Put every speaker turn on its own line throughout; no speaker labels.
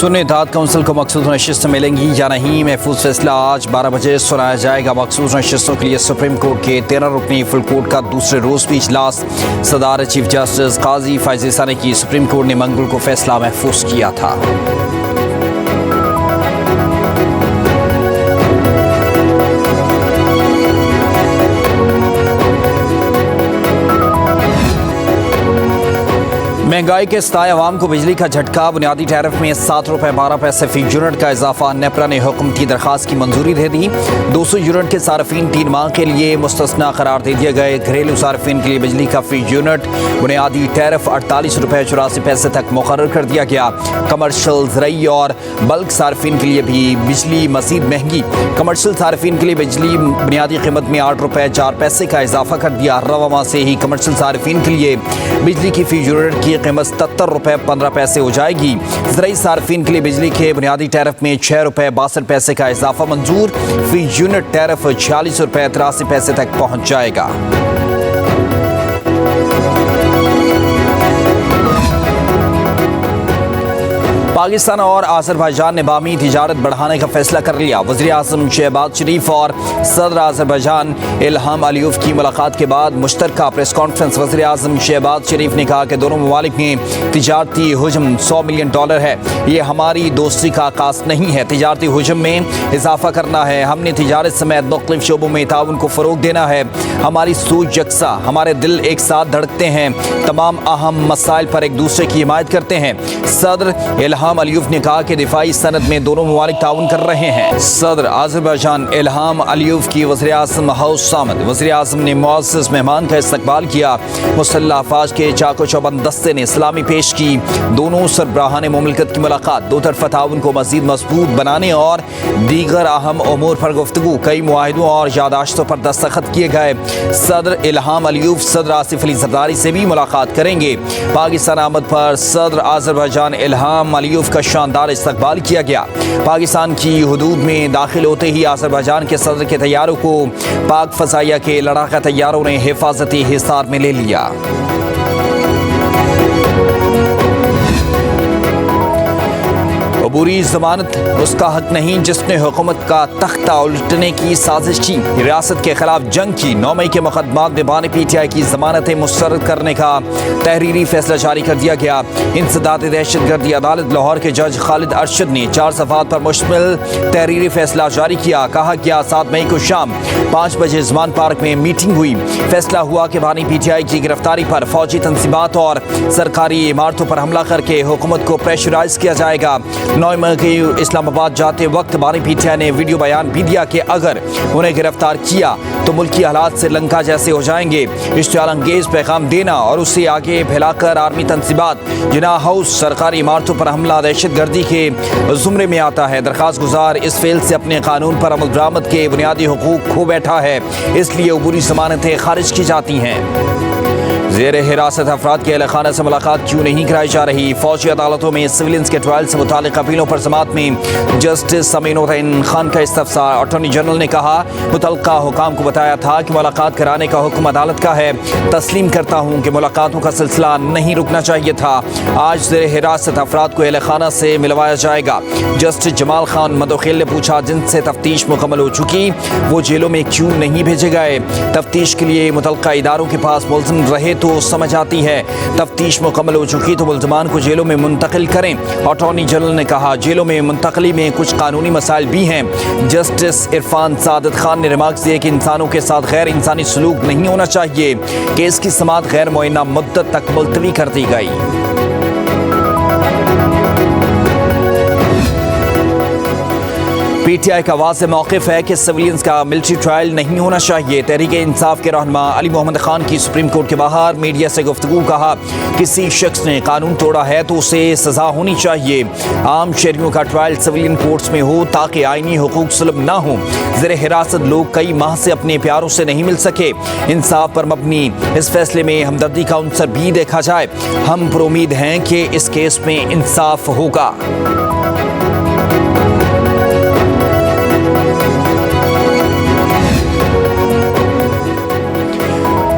सुन्नी इत्तेहाद council को मखसूस नशिस्तें मिलेंगी या नहीं, महफूज फैसला आज 12 बजे सुनाया जाएगा। मखसूस नशिस्तों के लिए सुप्रीम कोर्ट के 13 रुकनी फुल कोर्ट का दूसरे रोज भी इजलास। सदारत चीफ जस्टिस काजी फैज़ ईसा ने की। सुप्रीम कोर्ट ने मंगल को फैसला महफूज किया था। महंगाई के सताए अवाम को बिजली का झटका। बुनियादी टैरिफ में 7 रुपये 12 पैसे फी यूनिट का इजाफा। नेपरा ने हुकूमती दरखास्त की मंजूरी दे दी। 200 यूनिट के सार्फिन 3 माह के लिए मुस्तस्ना करार दे दिए गए। घरेलू सार्फिन के लिए बिजली का फी यूनिट बुनियादी टैरिफ 48 रुपये 84 पैसे तक मुकर्रर कर दिया गया। कमर्शल, ज़रई और बल्क सार्फिन के लिए भी बिजली मज़ीद महंगी। कमर्शल सार्फिन के लिए बिजली बुनियादी कीमत में 8 रुपये 4 पैसे का इजाफा कर दिया। रवा माह से ही कमर्शल सार्फिन के लिए बिजली की फी यूनिट की कीमत 77 रुपये 15 पैसे हो जाएगी। ज़रई सार्फिन के लिए बिजली के बुनियादी टैरिफ में 6 रुपये 62 पैसे का इजाफा मंजूर। फी यूनिट टैरिफ 46 रुपये 83 पैसे तक पहुंच जाएगा। पाकिस्तान और अज़रबैजान ने बामी तिजारत बढ़ाने का फैसला कर लिया। वज़ीर-ए-आज़म शहबाज शरीफ और सदर अज़रबैजान इल्हाम अलीयव की मुलाकात के बाद मुश्तरका प्रेस कॉन्फ्रेंस। वज़ीर-ए-आज़म शहबाज शरीफ ने कहा कि दोनों ममालिक में तिजारती हुज्म $100 मिलियन है। ये हमारी दोस्ती का आगाज़ नहीं है, तिजारती हुज्म में इजाफा करना है। हमने तिजारत समेत मुख्तलिफ शोबों में ताउन को फ़रोग देना है। हमारी सोच यकसा, हमारे दिल एक साथ धड़कते हैं, तमाम अहम मसाइल पर एक दूसरे की हिमायत करते हैं। सदर इल्हाम अलीयव ने कहा कि दिफाई सनद में दोनों ममालिक ताउन कर रहे हैं। सदर अज़रबैजान इल्हाम अलीयव की वज़ीर-ए-आज़म हाउस आमद। वज़ीर-ए-आज़म ने मुअज़्ज़ज़ मेहमान का इस्तकबाल किया। मुसल्लह अफ़वाज के चाको चौबंद दस्ते ने सलामी पेश की। दोनों सरबराहान मुमलिकत की मुलाकात दो तरफ़ा ताउन को मज़ीद मजबूत बनाने और दीगर अहम उमूर पर गुफ्तगू। कई मुआहिदों और यादाश्तों पर दस्तखत किए गए। सदर इल्हाम अलीयव सदर आसिफ अली ज़रदारी से भी मुलाकात करेंगे। पाकिस्तान आमद पर सदर अज़रबैजान इल्हाम अलीयव का शानदार इस्तकबाल किया गया। पाकिस्तान की हुदूद में दाखिल होते ही अज़रबैजान के सदर के तैयारों को पाक फ़ज़ाइया के लड़ाका तैयारों ने हिफाजती हिसार में ले लिया। अबूरी जमानत उसका हक नहीं जिसने हुकूमत का तख्ता उलटने की साजिश की। रियासत के खिलाफ जंग की 9 मई के मुकदमात में बानी PTI की जमानतें मुस्तरद करने का तहरीरी फैसला जारी कर दिया गया। इंसदाद दहशतगर्दी अदालत लाहौर के जज खालिद अरशद ने 4 सफ़ात पर मुश्तमिल तहरीरी फैसला जारी किया। कहा गया 7 मई को शाम 5 बजे ज़मान पार्क में मीटिंग हुई। फैसला हुआ कि बानी PTI की गिरफ्तारी पर फौजी तंजीमात और सरकारी इमारतों पर हमला करके हुकूमत को प्रेशराइज किया जाएगा। 9 मई को इस्लामाबाद जाते वक्त बानी PTI ने वीडियो बयान भी दिया कि अगर उन्हें गिरफ्तार किया तो मुल्की हालात श्रीलंका जैसे हो जाएंगे। इश्तियाल अंगेज पैगाम देना और उससे आगे फैलाकर आर्मी तंसीबात, जिना हाउस, सरकारी इमारतों पर हमला दहशतगर्दी के जुमरे में आता है। दरख्वास्त गुजार इस फेल से अपने कानून पर अमल दरामद के बुनियादी हुकूक खो बैठा है, इसलिए अबूरी जमानतें खारिज की जाती हैं। ज़ेर हिरासत अफराद के अहल खाना से मुलाकात क्यों नहीं कराई जा रही? फौजी अदालतों में सिविलियंस के ट्रायल से मुतालिक अपीलों पर समात में जस्टिस अमीनुद्दीन खान का इस्तफसार। अटॉर्नी जनरल ने कहा मुतल्लिका हुकाम को बताया था कि मुलाकात कराने का हुक्म अदालत का है। तस्लीम करता हूँ कि मुलाकातों का सिलसिला नहीं रुकना चाहिए था। आज ज़ेर हिरासत अफराद को अहल खाना से मिलवाया जाएगा। जस्टिस जमाल खान मदोखेल ने पूछा जिनसे तफ्तीश मुकम्मल हो चुकी वो जेलों में क्यों नहीं भेजे गए? तफ्तीश के लिए मुतल्लिका इदारों के पास मुलज़िम रहे तो समझ आती है, तफ्तीश मुकम्मल हो चुकी तो मुल्ज़मान को जेलों में मुंतकिल करें। अटॉर्नी जनरल ने कहा जेलों में मुंतकली में कुछ कानूनी मसाइल भी हैं। जस्टिस इरफान सादत खान ने रिमार्क्स दिए कि इंसानों के साथ गैर इंसानी सलूक नहीं होना चाहिए। केस की समाअत गैर मुअय्यना मुद्दत तक मुलतवी कर दी गई। PTI का वाज़ेह मौक़िफ़ है कि सिविलियंस का मिलिट्री ट्रायल नहीं होना चाहिए। तहरीक इंसाफ के रहनुमा अली मोहम्मद खान की सुप्रीम कोर्ट के बाहर मीडिया से गुफ्तगू। कहा किसी शख्स ने कानून तोड़ा है तो उसे सज़ा होनी चाहिए। आम शहरियों का ट्रायल सिविलियन कोर्ट्स में हो ताकि आइनी हुकूक सुलभ ना हो। ज़ेर हिरासत लोग कई माह से अपने प्यारों से नहीं मिल सके। इंसाफ पर मबनी इस फैसले में हमदर्दी का अंसर भी देखा जाए। हम पुरुमीद हैं कि इस केस में इंसाफ होगा।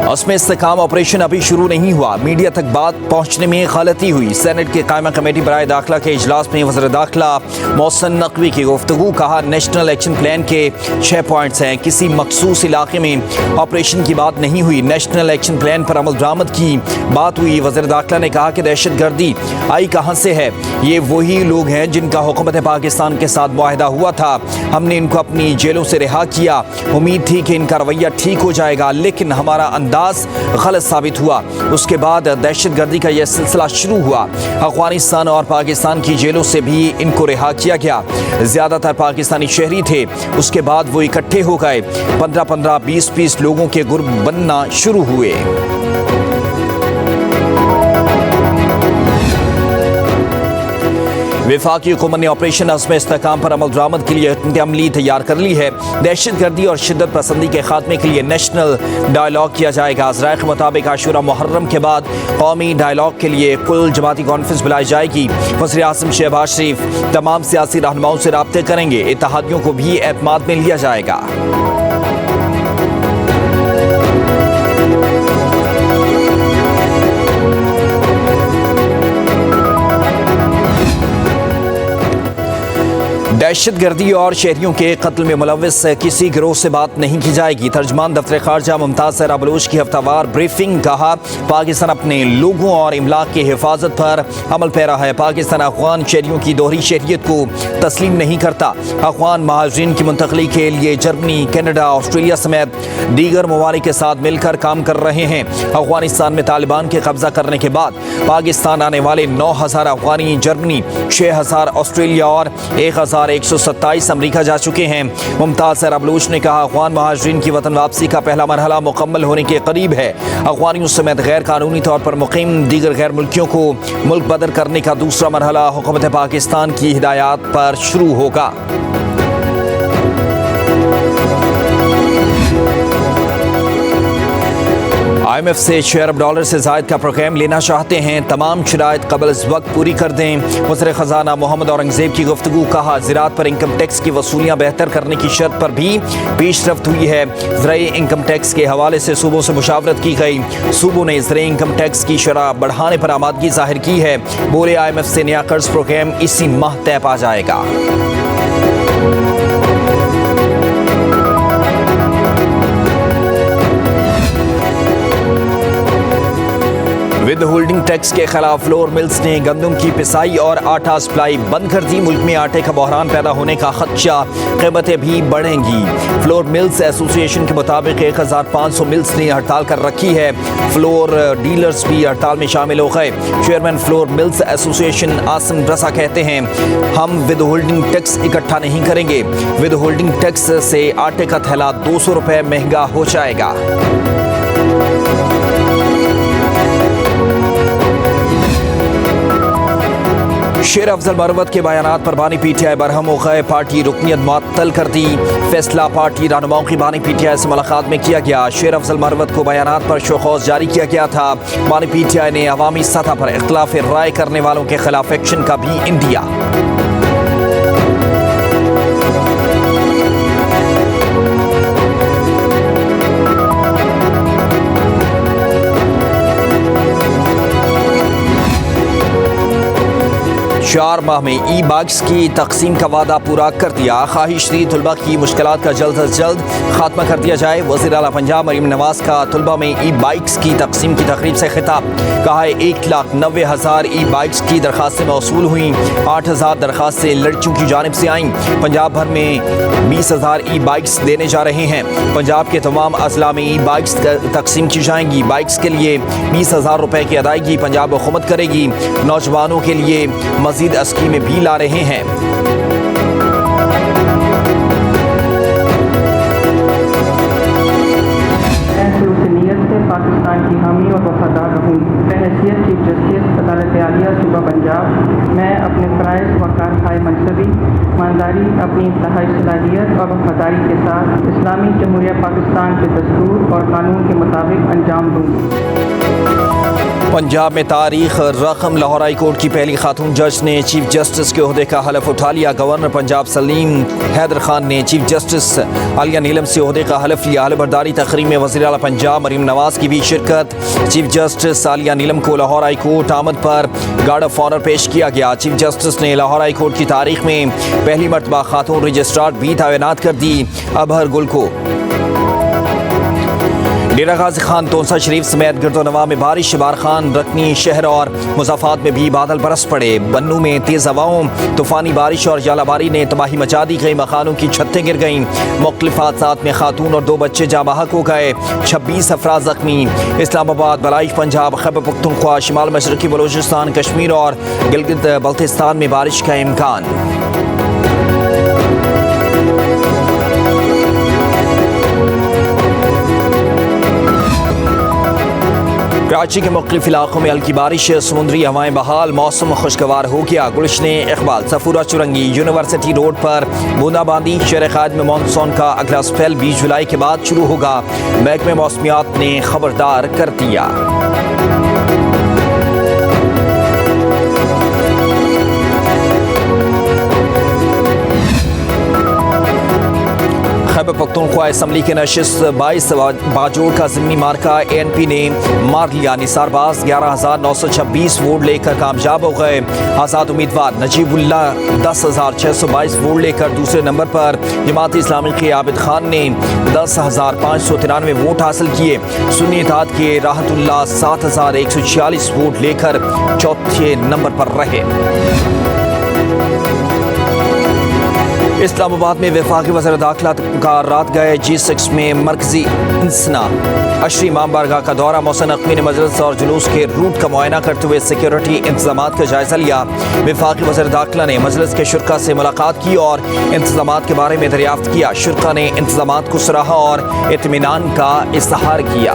उसमें इस्तेकाम ऑपरेशन अभी शुरू नहीं हुआ, मीडिया तक बात पहुंचने में गलती हुई। सेनेट के कायमा कमेटी बराए दाखिला के इजलास में वज़ीर दाखिला मोहसिन नकवी की गुफ्तगू, कहा नेशनल एक्शन प्लान के 6 पॉइंट्स हैं, किसी मखसूस इलाके में ऑपरेशन की बात नहीं हुई, नेशनल एक्शन प्लान पर अमल दरामद की बात हुई। वज़ीर दाखिला ने कहा कि दहशत गर्दी आई कहाँ से है, ये वही लोग हैं जिनका हुकूमत पाकिस्तान के साथ मुआहिदा हुआ था, हमने इनको अपनी जेलों से रिहा किया, उम्मीद थी कि इनका रवैया ठीक हो जाएगा, लेकिन हमारा अंदाज गलत साबित हुआ। उसके बाद दहशत गर्दी का यह सिलसिला शुरू हुआ, अफगानिस्तान और पाकिस्तान की जेलों से भी इनको रिहा किया गया। ज्यादातर पाकिस्तानी शहरी थे, उसके बाद वो इकट्ठे हो गए, 15-15, 20-20 लोगों के ग्रुप बनना शुरू हुए। वफाकी हुकूमत ने ऑपरेशन अज़्म इस्तेहकाम पर अमल दरामद के लिए अमली तैयार कर ली है। दहशत गर्दी और शिद्दत पसंदी के खात्मे के लिए नेशनल डायलॉग किया जाएगा। ज़राए के मुताबिक आशूरा मुहर्रम के बाद कौमी डायलॉग के लिए कुल जमाती कॉन्फ्रेंस बुलाई जाएगी। वज़ीर आज़म शहबाज शरीफ तमाम सियासी रहनुमाओं से राब्ते करेंगे, इत्तेहादियों को भी एतमाद में लिया जाएगा। दहशत गर्दी और शहरियों के कत्ल में मुलव्वस किसी गिरोह से बात नहीं की जाएगी। तर्जमान दफ्तर खारजा मुमताज सहरा बलूच की हफ्तावार ब्रीफिंग, कहा पाकिस्तान अपने लोगों और इमलाक की हिफाजत पर अमल पैरा है। पाकिस्तान अफगान शहरियों की दोहरी शहरियत को तस्लीम नहीं करता। अफगान महाजरीन की मुंतकली के लिए जर्मनी, कनाडा, ऑस्ट्रेलिया समेत दीगर ममालिक के साथ मिलकर काम कर रहे हैं। अफगानिस्तान में तालिबान के कब्जा करने के बाद पाकिस्तान आने वाले 9,000 अफगानी जर्मनी, 6,000 ऑस्ट्रेलिया और 1,127 अमरीका जा चुके हैं। मुमताज सहरा बलूच ने कहा अफगान महाजरीन की वतन वापसी का पहला मरहला मुकम्मल होने के करीब है। अफगानियों समेत गैर कानूनी तौर पर मुकीम दीगर गैर मुल्कियों को मुल्क बदर करने का दूसरा मरहला हुकूमत पाकिस्तान की हिदायत पर शुरू होगा। IMF से $6 अरब से ज़ायद का प्रोग्राम लेना चाहते हैं, तमाम शराइत कबल इस वक्त पूरी कर दें। वज़ीर ख़जाना मोहम्मद औरंगज़ेब की गुफ्तगू, कहा ज़राअत पर इनकम टैक्स की वसूलियाँ बेहतर करने की शर्त पर भी पेशरफ्त हुई है। ज़राई इनकम टैक्स के हवाले से सूबों से मुशावरत की गई, सूबों ने ज़राई इनकम टैक्स की शरह बढ़ाने पर आमादगी जाहिर की है। बोले IMF से नया कर्ज प्रोग्राम इसी माह तय पा जाएगा। विद होल्डिंग टैक्स के खिलाफ फ्लोर मिल्स ने गंदम की पिसाई और आटा सप्लाई बंद कर दी। मुल्क में आटे का बहरान पैदा होने का खदशा, कीमतें भी बढ़ेंगी। फ्लोर मिल्स एसोसिएशन के मुताबिक 1,500 मिल्स ने हड़ताल कर रखी है। फ्लोर डीलर्स भी हड़ताल में शामिल हो गए। Chairman flour mills association Asim रसा कहते हैं, हम विद होल्डिंग टैक्स इकट्ठा नहीं करेंगे। विद होल्डिंग टैक्स से आटे का थैला 200 रुपये महंगा हो जाएगा। शेर अफजल मरवत के बयानात पर बानी PTI बरहम हो गए, पार्टी रुकनियत मुअत्तल कर दी। फैसला पार्टी रहनुमाओं की बानी PTI से मुलाकात में किया गया। शेर अफजल मरवत को बयानात पर शोखौज जारी किया गया था। बानी PTI ने अवामी सतह पर इख्तिलाफ राय करने वालों के खिलाफ एक्शन का भी इंदिया। चार माह में ई बाइक्स की तकसीम का वादा पूरा कर दिया। ख्वाहिश थी तलबा की मुश्किलात का जल्द अज जल्द खात्मा कर दिया जाए। वज़ीर आला पंजाब मरीम नवाज का तलबा में ई बाइक्स की तकसीम की तकरीब से खिताब, कहा है 1,90,000 ई बाइक्स की दरखास्तें मौसूल हुई। 8,000 दरखास्तें लड़कियों की जानिब से आईं। पंजाब भर में 20,000 ई बाइक्स देने जा रहे हैं। पंजाब के तमाम अजला में ई बाइक्स तकसीम की जाएंगी। बाइक्स के लिए 20,000 रुपये की अदायगी पंजाब हुकूमत करेगी। नौजवानों के लिए मज़ीद स्कीमें भी ला रहे हैं।
पाकिस्तान की हामी और वफादार रहूँगी। बहैसियत चीफ जस्टिस अदालत आलिया सूबा पंजाब, मैं अपने फ़राइज़ व कारखाए मनसबी ईमानदारी, अपनी इंतहाई सलाहियत और वफादारी के साथ इस्लामी जमहूरिया पाकिस्तान के दस्तूर और कानून के मुताबिक अंजाम दूँगी।
पंजाब में तारीख रकम लाहौर हाई कोर्ट की पहली खातून जज ने चीफ जस्टिस के ओहदे का हलफ उठा लिया। गवर्नर पंजाब सलीम हैदर खान ने चीफ जस्टिस आलिया नीलम से ओहदे का हलफ लिया। हलफबरदारी तकरीब में वज़ीर आला पंजाब मरीम नवाज की भी शिरकत। चीफ जस्टिस आलिया नीलम को लाहौर हाई कोर्ट आमद पर गार्ड ऑफ ऑनर पेश किया गया। चीफ जस्टिस ने लाहौर हाई कोर्ट की तारीख में पहली मरतबा खातून रजिस्ट्रार भी तैनात कर दी। अबहर गुल को डेरा गाजी खान, तोनसा शरीफ समेत गिरदोनवा में बारिश। बार खान, रकनी शहर और मुज़ाफ़ात में भी बादल बरस पड़े। बन्नू में तेज़ हवाओं, तूफ़ानी बारिश और जालाबारी ने तबाही मचा दी। कई मकानों की छतें गिर गईं। मुख्तलिफ हादसात में खातून और 2 बच्चे जाँ बहक हो गए। 26 अफराद ज़ख्मी। इस्लामाबाद, बलाइच पंजाब, खैबर पख्तूनख्वा, शिमाल मशरक़ी बलूचिस्तान, कश्मीर और गिलगित बल्तिस्तान में बारिश का इम्कान। कराची के मुख्तलिफ इलाकों में हल्की बारिश, समुद्री हवाएं बहाल, मौसम खुशगवार हो गया। गुलशन इकबाल, सफूरा चुरंगी, यूनिवर्सिटी रोड पर बूंदाबांदी। शहर क़ायद में मानसून का अगला स्पेल 20 जुलाई के बाद शुरू होगा। महकमे मौसमियात ने खबरदार कर दिया। खैबर पख्तूनख्वा असम्बली के नशिस्त 22 बाजोड़ का ज़िमनी मार्का ANP ने मार लिया। निसारबाज 11,926 वोट लेकर कामयाब हो गए। आज़ाद उम्मीदवार नजीबुल्ला 10,622 वोट लेकर दूसरे नंबर पर। जमात इस्लामी के आबिद खान ने 10,593 वोट हासिल किए। सुन्नी इत्तेहाद के राहतुल्लाह 7,146 वोट लेकर चौथे नंबर पर रहे। इस्लामाबाद में वफाकी वज़ीर दाखिला का रात गए G6 में मरकजी इंसना अशरी इमाम बारगाह का दौरा। मोहसिन नकवी ने मजलिस और जुलूस के रूट का मुआयना करते हुए सिक्योरिटी इंतजामात का जायजा लिया। वफाकी वज़ीर दाखिला ने मजलिस के शुरका से मुलाकात की और इंतजामात के बारे में दरियाफ्त किया। शुरका ने इंतजामात को सराहा और इत्मीनान का इज़हार किया।